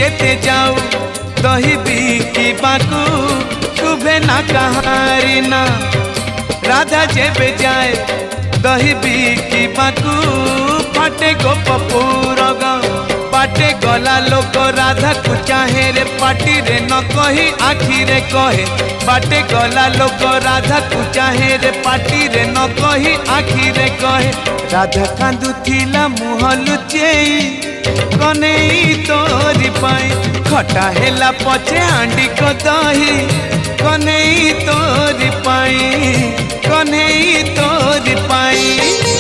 जेते जाऊ दही बिकिबाकू शुभे ना कहारी ना राधा जेबे जाए दही बिकिबाकू फाटे गोपपुर बाटे गला लोक राधा को चाहे रे पाटी रे न कही आखि रे कहे बाटे गला लोक राधा को चाहे रे पाटी रे न कही आखि रे कहे राधा कांदुथिला मुह लुचेई कनेई तोरी पाई खटा हेला पछे हांडी को दही कनेई तोरी पाई कनेई तोरी पाई।